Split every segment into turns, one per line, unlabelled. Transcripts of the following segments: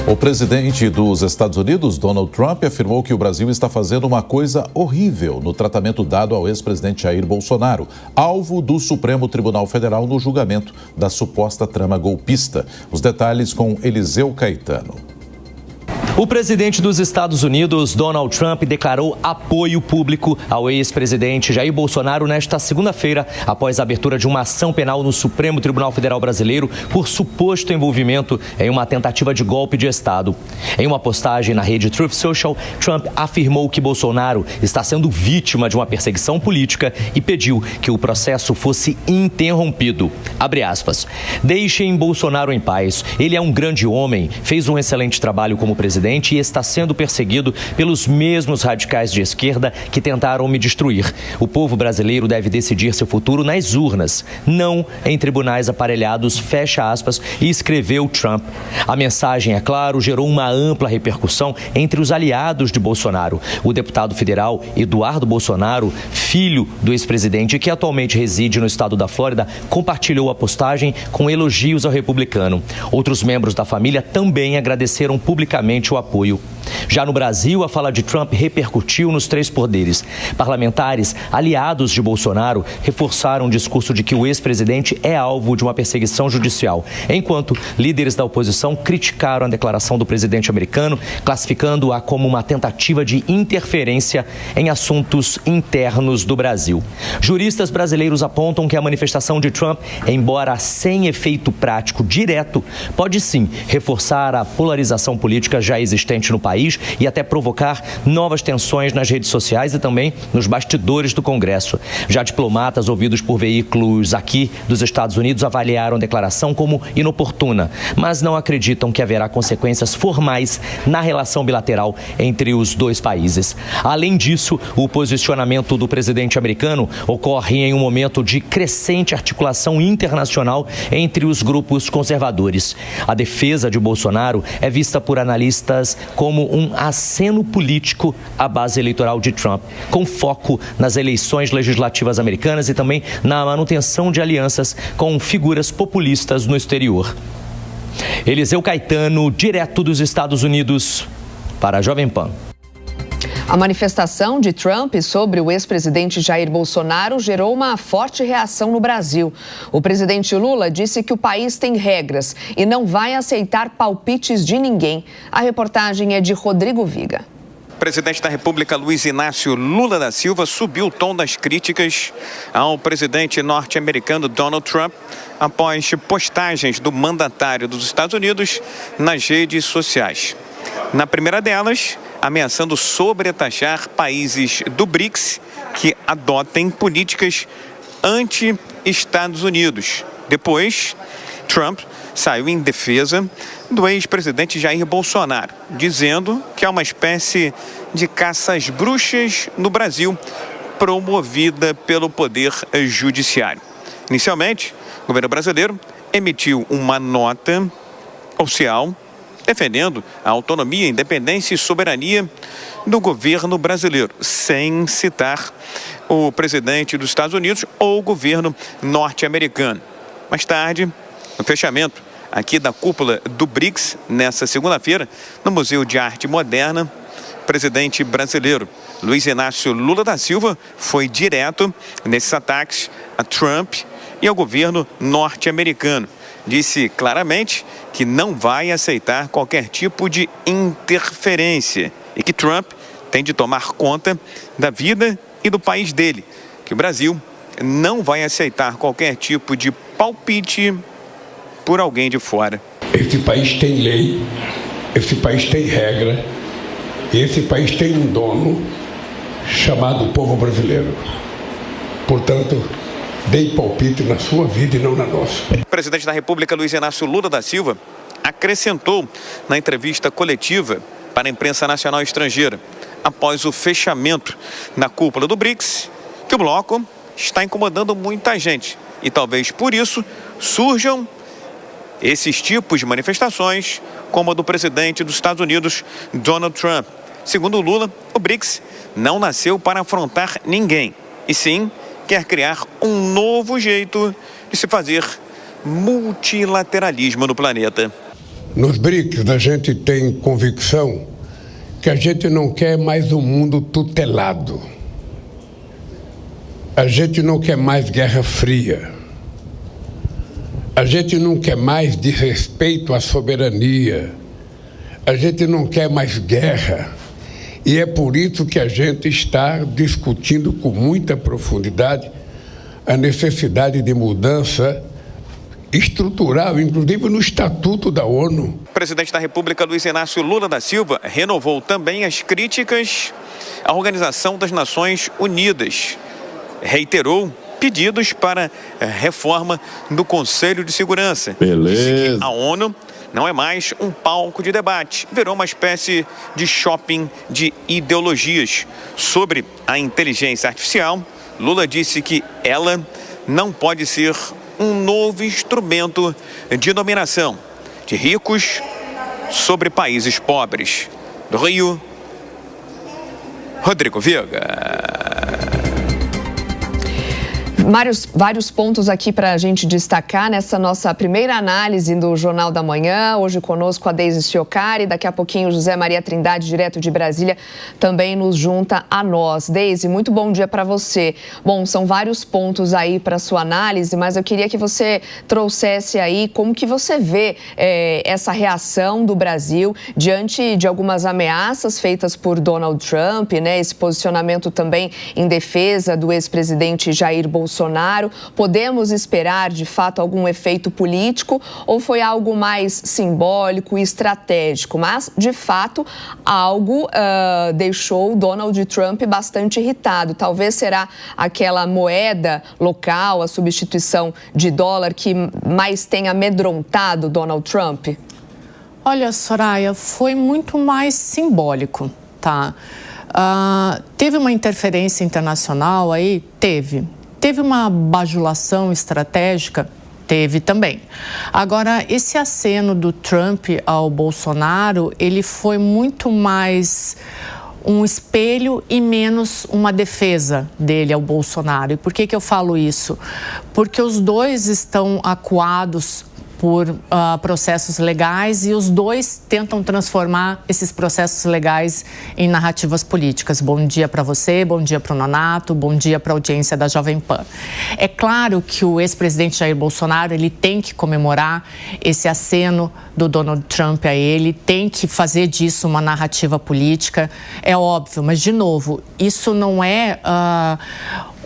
O presidente dos Estados Unidos, Donald Trump, afirmou que o Brasil está fazendo uma coisa horrível no tratamento dado ao ex-presidente Jair Bolsonaro, alvo do Supremo Tribunal Federal no julgamento da suposta trama golpista. Os detalhes com Eliseu Caetano.
O presidente dos Estados Unidos, Donald Trump, declarou apoio público ao ex-presidente Jair Bolsonaro nesta segunda-feira, após a abertura de uma ação penal no Supremo Tribunal Federal Brasileiro por suposto envolvimento em uma tentativa de golpe de Estado. Em uma postagem na rede Truth Social, Trump afirmou que Bolsonaro está sendo vítima de uma perseguição política e pediu que o processo fosse interrompido. Abre aspas. Deixem Bolsonaro em paz. Ele é um grande homem, fez um excelente trabalho como presidente e está sendo perseguido pelos mesmos radicais de esquerda que tentaram me destruir. O povo brasileiro deve decidir seu futuro nas urnas, não em tribunais aparelhados, fecha aspas, e escreveu Trump. A mensagem, é claro, gerou uma ampla repercussão entre os aliados de Bolsonaro. O deputado federal Eduardo Bolsonaro, filho do ex-presidente, que atualmente reside no estado da Flórida, compartilhou a postagem com elogios ao republicano. Outros membros da família também agradeceram publicamente o apoio. Já no Brasil, a fala de Trump repercutiu nos três poderes. Parlamentares aliados de Bolsonaro reforçaram o discurso de que o ex-presidente é alvo de uma perseguição judicial, enquanto líderes da oposição criticaram a declaração do presidente americano, classificando-a como uma tentativa de interferência em assuntos internos do Brasil. Juristas brasileiros apontam que a manifestação de Trump, embora sem efeito prático direto, pode sim reforçar a polarização política já existente no país e até provocar novas tensões nas redes sociais e também nos bastidores do Congresso. Já diplomatas ouvidos por veículos aqui dos Estados Unidos avaliaram a declaração como inoportuna, mas não acreditam que haverá consequências formais na relação bilateral entre os dois países. Além disso, o posicionamento do presidente americano ocorre em um momento de crescente articulação internacional entre os grupos conservadores. A defesa de Bolsonaro é vista por analistas como um aceno político à base eleitoral de Trump, com foco nas eleições legislativas americanas e também na manutenção de alianças com figuras populistas no exterior. Eliseu Caetano, direto dos Estados Unidos, para a Jovem Pan.
A manifestação de Trump sobre o ex-presidente Jair Bolsonaro gerou uma forte reação no Brasil. O presidente Lula disse que o país tem regras e não vai aceitar palpites de ninguém. A reportagem é de Rodrigo Viga.
O presidente da República, Luiz Inácio Lula da Silva, subiu o tom das críticas ao presidente norte-americano Donald Trump após postagens do mandatário dos Estados Unidos nas redes sociais. Na primeira delas, ameaçando sobretaxar países do BRICS que adotem políticas anti-Estados Unidos. Depois, Trump saiu em defesa do ex-presidente Jair Bolsonaro, dizendo que é uma espécie de caça às bruxas no Brasil, promovida pelo Poder Judiciário. Inicialmente, o governo brasileiro emitiu uma nota oficial defendendo a autonomia, independência e soberania do governo brasileiro, sem citar o presidente dos Estados Unidos ou o governo norte-americano. Mais tarde, no fechamento aqui da cúpula do BRICS, nessa segunda-feira, no Museu de Arte Moderna, o presidente brasileiro Luiz Inácio Lula da Silva foi direto nesses ataques a Trump e ao governo norte-americano. Disse claramente que não vai aceitar qualquer tipo de interferência e que Trump tem de tomar conta da vida e do país dele, que o Brasil não vai aceitar qualquer tipo de palpite por alguém de fora.
Esse país tem lei, esse país tem regra, e esse país tem um dono chamado povo brasileiro. Portanto, dei palpite na sua vida e não na nossa.
O presidente da República, Luiz Inácio Lula da Silva, acrescentou na entrevista coletiva para a imprensa nacional e estrangeira, após o fechamento da cúpula do BRICS, que o bloco está incomodando muita gente. E talvez por isso surjam esses tipos de manifestações, como a do presidente dos Estados Unidos, Donald Trump. Segundo Lula, o BRICS não nasceu para afrontar ninguém, e sim quer criar um novo jeito de se fazer multilateralismo no planeta.
Nos BRICS, a gente tem convicção que a gente não quer mais um mundo tutelado. A gente não quer mais Guerra Fria. A gente não quer mais desrespeito à soberania. A gente não quer mais guerra. E é por isso que a gente está discutindo com muita profundidade a necessidade de mudança estrutural, inclusive no Estatuto da ONU.
O presidente da República, Luiz Inácio Lula da Silva, renovou também as críticas à Organização das Nações Unidas. Reiterou pedidos para reforma do Conselho de Segurança.
Beleza.
Disse que a ONU não é mais um palco de debate, virou uma espécie de shopping de ideologias. Sobre a inteligência artificial, Lula disse que ela não pode ser um novo instrumento de dominação de ricos sobre países pobres. Do Rio, Rodrigo Viega.
Vários pontos aqui para a gente destacar nessa nossa primeira análise do Jornal da Manhã. Hoje conosco a Deise Chiocari, daqui a pouquinho o José Maria Trindade, direto de Brasília, também nos junta a nós. Deise, muito bom dia para você. Bom, são vários pontos aí para sua análise, mas eu queria que você trouxesse aí como que você vê essa reação do Brasil diante de algumas ameaças feitas por Donald Trump, né? Esse posicionamento também em defesa do ex-presidente Jair Bolsonaro. Podemos esperar, de fato, algum efeito político ou foi algo mais simbólico e estratégico? Mas, de fato, algo deixou Donald Trump bastante irritado. Talvez será aquela moeda local, a substituição de dólar, que mais tem amedrontado Donald Trump?
Olha, Soraya, foi muito mais simbólico, tá? Teve uma interferência internacional aí? Teve uma bajulação estratégica? Teve também. Agora, esse aceno do Trump ao Bolsonaro, ele foi muito mais um espelho e menos uma defesa dele ao Bolsonaro. E por que eu falo isso? Porque os dois estão acuados por processos legais e os dois tentam transformar esses processos legais em narrativas políticas. Bom dia para você, bom dia para o Nonato, bom dia para a audiência da Jovem Pan. É claro que o ex-presidente Jair Bolsonaro, ele tem que comemorar esse aceno do Donald Trump a ele, tem que fazer disso uma narrativa política, é óbvio, mas de novo, isso não é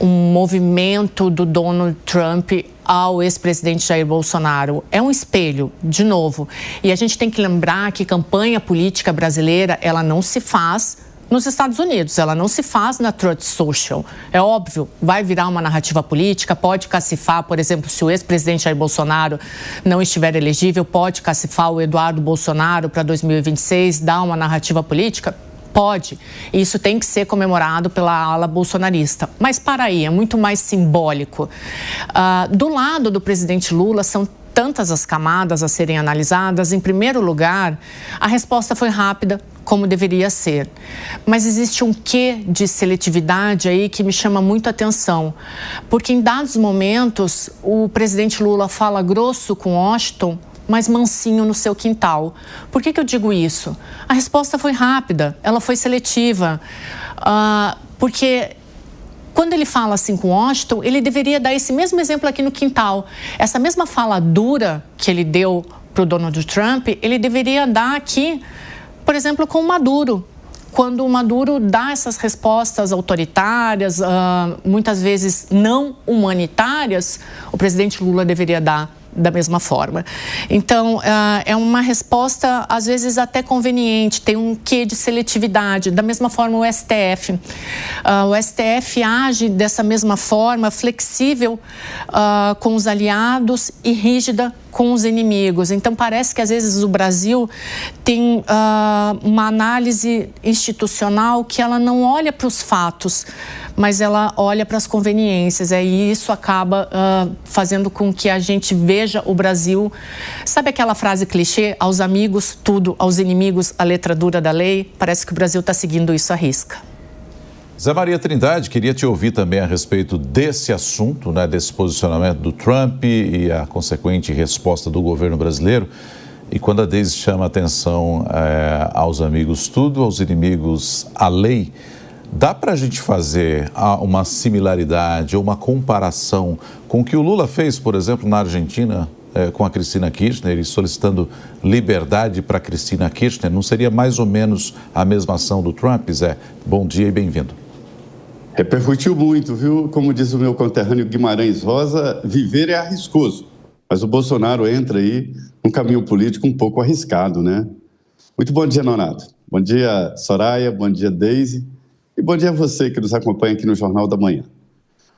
um movimento do Donald Trump ao ex-presidente Jair Bolsonaro. É um espelho, de novo. E a gente tem que lembrar que campanha política brasileira, ela não se faz nos Estados Unidos, ela não se faz na Truth Social. É óbvio, vai virar uma narrativa política, pode cacifar, por exemplo, se o ex-presidente Jair Bolsonaro não estiver elegível, pode cacifar o Eduardo Bolsonaro para 2026, dar uma narrativa política? Pode. Isso tem que ser comemorado pela ala bolsonarista. Mas para aí, é muito mais simbólico. Do lado do presidente Lula, são tantas as camadas a serem analisadas. Em primeiro lugar, a resposta foi rápida, como deveria ser. Mas existe um quê de seletividade aí que me chama muito a atenção. Porque em dados momentos, o presidente Lula fala grosso com Washington, mas mansinho no seu quintal. Por que eu digo isso? A resposta foi rápida, ela foi seletiva, porque quando ele fala assim com Washington, ele deveria dar esse mesmo exemplo aqui no quintal. Essa mesma fala dura que ele deu para o Donald Trump, ele deveria dar aqui, por exemplo, com o Maduro. Quando o Maduro dá essas respostas autoritárias, muitas vezes não humanitárias, o presidente Lula deveria dar da mesma forma. Então, é uma resposta, às vezes, até conveniente, tem um quê de seletividade. Da mesma forma, o STF. O STF age dessa mesma forma, flexível com os aliados e rígida com os inimigos. Então, parece que, às vezes, o Brasil tem uma análise institucional que ela não olha para os fatos, mas ela olha para as conveniências. E isso acaba fazendo com que a gente veja o Brasil... Sabe aquela frase clichê? Aos amigos, tudo. Aos inimigos, a letra dura da lei. Parece que o Brasil está seguindo isso à risca.
Zé Maria Trindade, queria te ouvir também a respeito desse assunto, né, desse posicionamento do Trump e a consequente resposta do governo brasileiro. E quando a Deise chama atenção aos amigos tudo, aos inimigos a lei, dá para a gente fazer uma similaridade ou uma comparação com o que o Lula fez, por exemplo, na Argentina, com a Cristina Kirchner, e solicitando liberdade para Cristina Kirchner? Não seria mais ou menos a mesma ação do Trump, Zé? Bom dia e bem-vindo.
Repercutiu muito, viu? Como diz o meu conterrâneo Guimarães Rosa, viver é arriscoso. Mas o Bolsonaro entra aí num caminho político um pouco arriscado, né? Muito bom dia, Nonato. Bom dia, Soraya. Bom dia, Deise. E bom dia a você que nos acompanha aqui no Jornal da Manhã.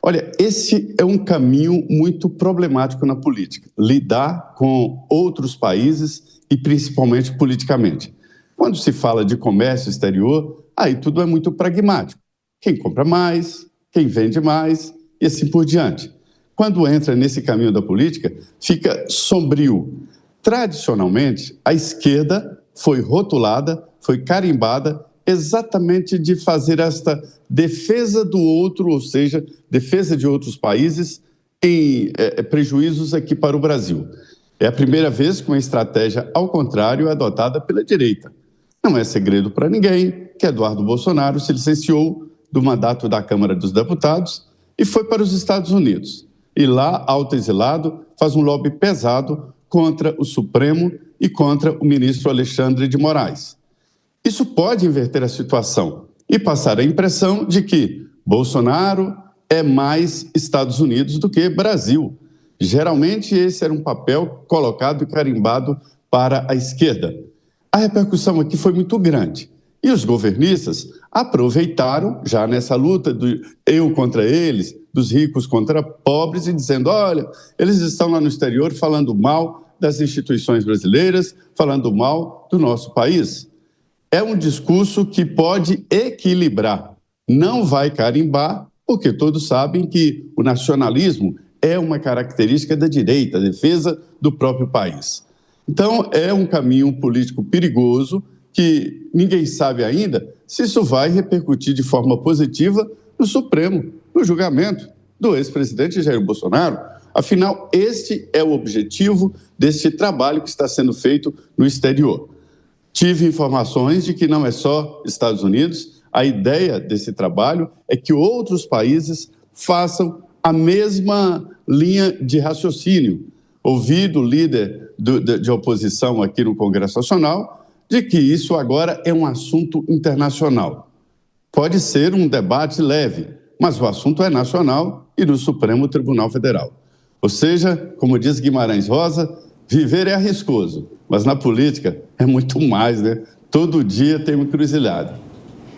Olha, esse é um caminho muito problemático na política. Lidar com outros países e principalmente politicamente. Quando se fala de comércio exterior, aí tudo é muito pragmático. Quem compra mais, quem vende mais e assim por diante. Quando entra nesse caminho da política, fica sombrio. Tradicionalmente, a esquerda foi rotulada, foi carimbada exatamente de fazer esta defesa do outro, ou seja, defesa de outros países em prejuízos aqui para o Brasil. É a primeira vez que uma estratégia, ao contrário, é adotada pela direita. Não é segredo para ninguém que Eduardo Bolsonaro se licenciou do mandato da Câmara dos Deputados e foi para os Estados Unidos. E lá, autoexilado, faz um lobby pesado contra o Supremo e contra o ministro Alexandre de Moraes. Isso pode inverter a situação e passar a impressão de que Bolsonaro é mais Estados Unidos do que Brasil. Geralmente esse era um papel colocado e carimbado para a esquerda. A repercussão aqui foi muito grande. E os governistas aproveitaram, já nessa luta do eu contra eles, dos ricos contra pobres, e dizendo, olha, eles estão lá no exterior falando mal das instituições brasileiras, falando mal do nosso país. É um discurso que pode equilibrar, não vai carimbar, porque todos sabem que o nacionalismo é uma característica da direita, a defesa do próprio país. Então, é um caminho político perigoso, que ninguém sabe ainda se isso vai repercutir de forma positiva no Supremo, no julgamento do ex-presidente Jair Bolsonaro. Afinal, este é o objetivo deste trabalho que está sendo feito no exterior. Tive informações de que não é só Estados Unidos, a ideia desse trabalho é que outros países façam a mesma linha de raciocínio. Ouvi do líder de oposição aqui no Congresso Nacional de que isso agora é um assunto internacional. Pode ser um debate leve, mas o assunto é nacional e do Supremo Tribunal Federal. Ou seja, como diz Guimarães Rosa, viver é arriscoso, mas na política é muito mais, né? Todo dia tem uma encruzilhada.